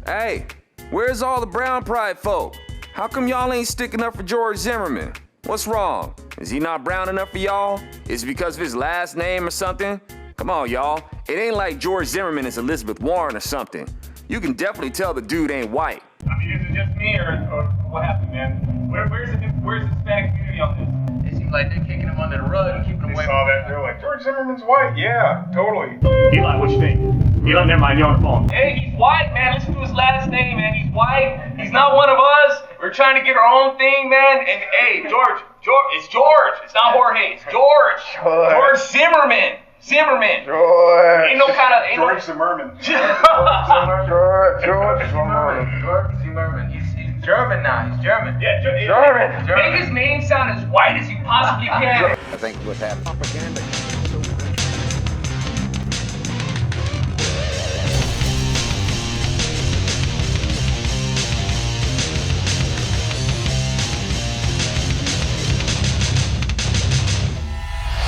Hey, where's all the brown pride folk? How come y'all ain't sticking up for George Zimmerman? What's wrong? Is he not brown enough for y'all? Is it because of his last name or something? Come on, y'all. It ain't like George Zimmerman is Elizabeth Warren or something. You can definitely tell the dude ain't white. I mean, is it just me or what happened, man? Where's the Hispanic community on this? It seems like they're kicking him under the rug and keeping him away. They saw that, they're like, George Zimmerman's white. Yeah, totally. Eli, what you think? Eli, never mind, you're on the phone. Hey, he's white, man. Listen to his last name, man. He's white. He's not one of us. We're trying to get our own thing, man. And hey, George, it's George. It's not Jorge. It's George. George Zimmerman. Zimmerman. George. Ain't no kind of. George Zimmerman. George Zimmerman. He's German now. He's German. Yeah, German. Make his name sound as white as you possibly can. I think what's happening. Propaganda.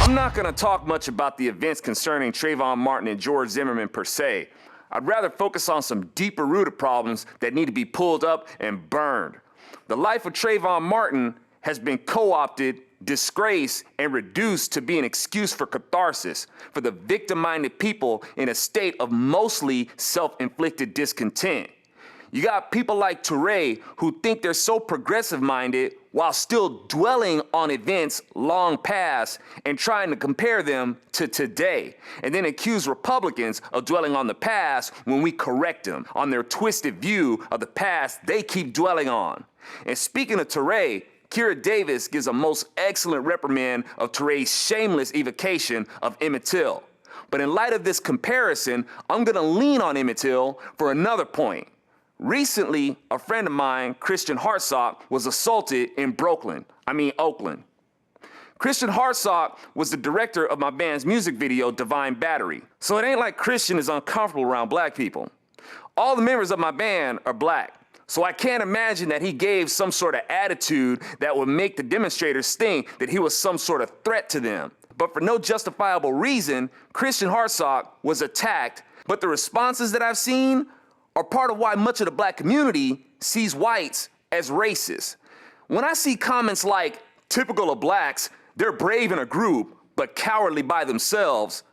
I'm not gonna talk much about the events concerning Trayvon Martin and George Zimmerman per se. I'd rather focus on some deeper rooted problems that need to be pulled up and burned. The life of Trayvon Martin has been co-opted, disgraced, and reduced to be an excuse for catharsis for the victim-minded people in a state of mostly self-inflicted discontent. You got people like Touré who think they're so progressive-minded while still dwelling on events long past and trying to compare them to today, and then accuse Republicans of dwelling on the past when we correct them on their twisted view of the past they keep dwelling on. And speaking of Touré, Kira Davis gives a most excellent reprimand of Touré's shameless evocation of Emmett Till. But in light of this comparison, I'm gonna lean on Emmett Till for another point. Recently, a friend of mine, Christian Hartsock, was assaulted in Oakland. Christian Hartsock was the director of my band's music video, Divine Battery. So it ain't like Christian is uncomfortable around black people. All the members of my band are black, so I can't imagine that he gave some sort of attitude that would make the demonstrators think that he was some sort of threat to them. But for no justifiable reason, Christian Hartsock was attacked, but the responses that I've seen are part of why much of the black community sees whites as racist. When I see comments like, typical of blacks, they're brave in a group, but cowardly by themselves,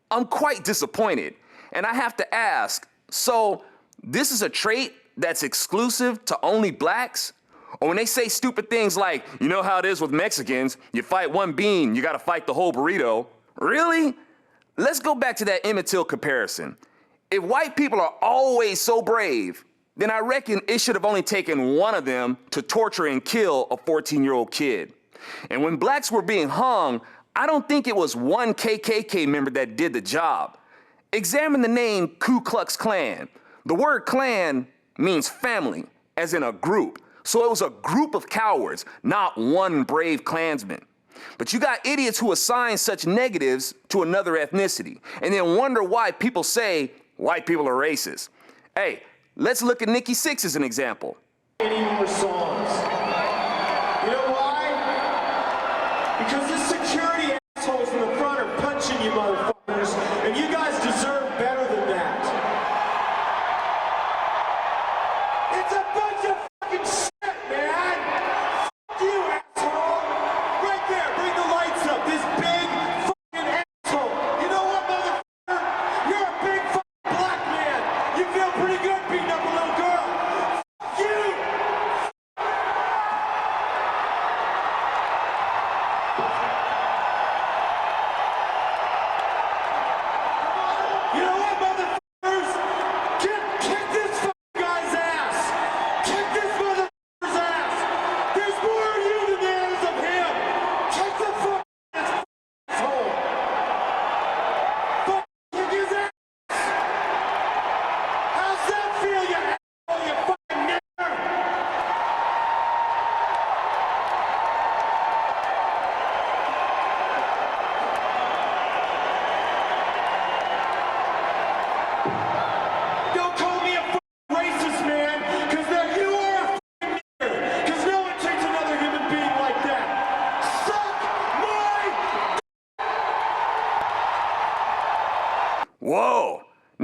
I'm quite disappointed. And I have to ask, so this is a trait that's exclusive to only blacks? Or when they say stupid things like, you know how it is with Mexicans, you fight one bean, you gotta fight the whole burrito. Really? Let's go back to that Emmett Till comparison. If white people are always so brave, then I reckon it should have only taken one of them to torture and kill a 14-year-old kid. And when blacks were being hung, I don't think it was one KKK member that did the job. Examine the name Ku Klux Klan. The word Klan means family, as in a group. So it was a group of cowards, not one brave Klansman. But you got idiots who assign such negatives to another ethnicity, and then wonder why people say white people are racist. Hey, let's look at Nikki Sixx as an example. Any more songs. You know why? Because the security assholes in the front are punching you motherfuckers, and you guys deserve better than that. It's a bunch of fucking shit, man! Fuck you, asshole! Right there, bring the lights up, this big fucking asshole! You know what, motherfucker? You're a big fucking black man! You feel pretty good beating up a little girl! Fuck you! You know what, motherfuckers? Kick this fucking guy's ass! Kick this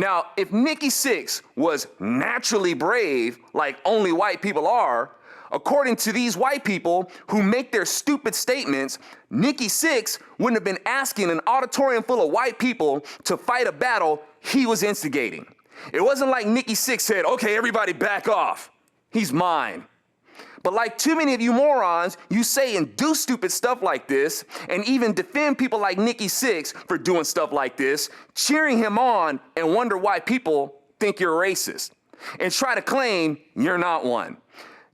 Now, if Nikki Sixx was naturally brave, like only white people are, according to these white people who make their stupid statements, Nikki Sixx wouldn't have been asking an auditorium full of white people to fight a battle he was instigating. It wasn't like Nikki Sixx said, okay, everybody back off. He's mine. But like too many of you morons, you say and do stupid stuff like this, and even defend people like Nikki Sixx for doing stuff like this, cheering him on and wonder why people think you're racist, and try to claim you're not one.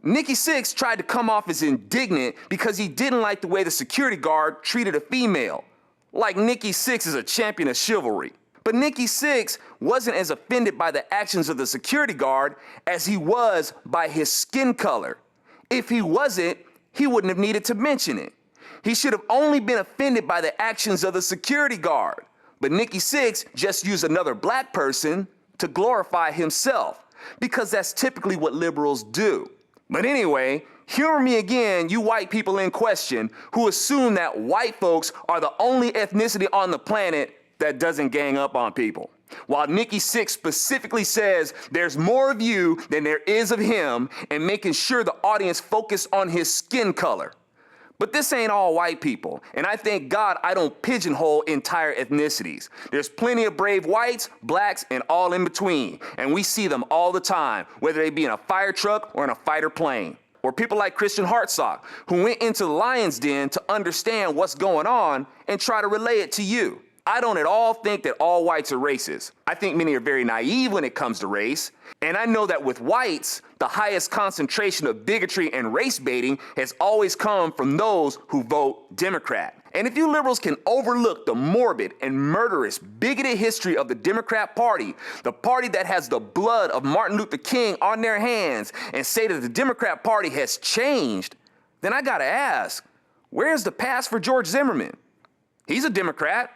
Nikki Sixx tried to come off as indignant because he didn't like the way the security guard treated a female. Like Nikki Sixx is a champion of chivalry. But Nikki Sixx wasn't as offended by the actions of the security guard as he was by his skin color. If he wasn't, he wouldn't have needed to mention it. He should have only been offended by the actions of the security guard. But Nikki Sixx just used another black person to glorify himself, because that's typically what liberals do. But anyway, humor me again, you white people in question who assume that white folks are the only ethnicity on the planet that doesn't gang up on people. While Nikki Sixx specifically says there's more of you than there is of him, and making sure the audience focus on his skin color. But this ain't all white people, and I thank God I don't pigeonhole entire ethnicities. There's plenty of brave whites, blacks, and all in between, and we see them all the time, whether they be in a fire truck or in a fighter plane. Or people like Christian Hartsock, who went into the lion's den to understand what's going on and try to relay it to you. I don't at all think that all whites are racist. I think many are very naive when it comes to race. And I know that with whites, the highest concentration of bigotry and race baiting has always come from those who vote Democrat. And if you liberals can overlook the morbid and murderous, bigoted history of the Democrat Party, the party that has the blood of Martin Luther King on their hands, and say that the Democrat Party has changed, then I gotta ask, where's the past for George Zimmerman? He's a Democrat.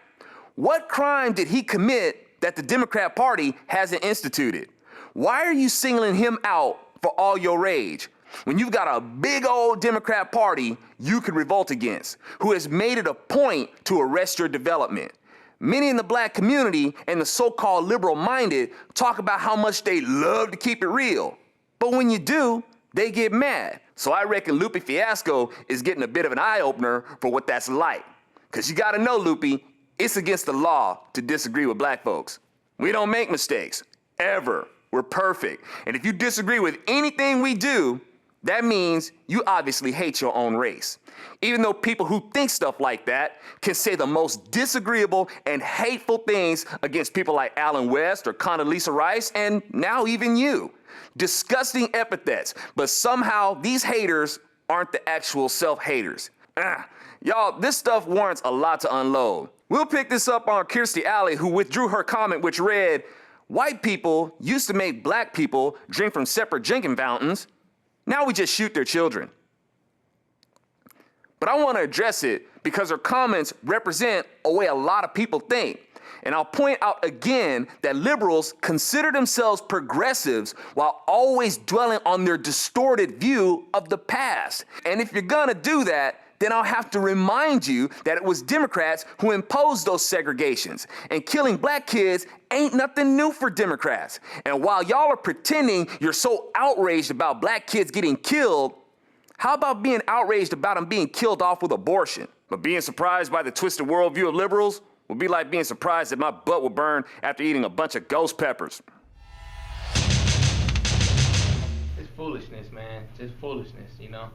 What crime did he commit that the Democrat Party hasn't instituted? Why are you singling him out for all your rage when you've got a big old Democrat Party you could revolt against, who has made it a point to arrest your development? Many in the black community and the so-called liberal-minded talk about how much they love to keep it real. But when you do, they get mad. So I reckon Lupe Fiasco is getting a bit of an eye-opener for what that's like. Because you gotta know, Lupe, it's against the law to disagree with black folks. We don't make mistakes, ever. We're perfect. And if you disagree with anything we do, that means you obviously hate your own race. Even though people who think stuff like that can say the most disagreeable and hateful things against people like Allen West or Condoleezza Rice, and now even you. Disgusting epithets, but somehow these haters aren't the actual self-haters. Y'all, this stuff warrants a lot to unload. We'll pick this up on Kirstie Alley, who withdrew her comment which read, "White people used to make black people drink from separate drinking fountains. Now we just shoot their children." But I want to address it because her comments represent a way a lot of people think. And I'll point out again that liberals consider themselves progressives while always dwelling on their distorted view of the past. And if you're gonna do that, then I'll have to remind you that it was Democrats who imposed those segregations. And killing black kids ain't nothing new for Democrats. And while y'all are pretending you're so outraged about black kids getting killed, how about being outraged about them being killed off with abortion? But being surprised by the twisted worldview of liberals would be like being surprised that my butt will burn after eating a bunch of ghost peppers. It's foolishness, man. Just foolishness, you know?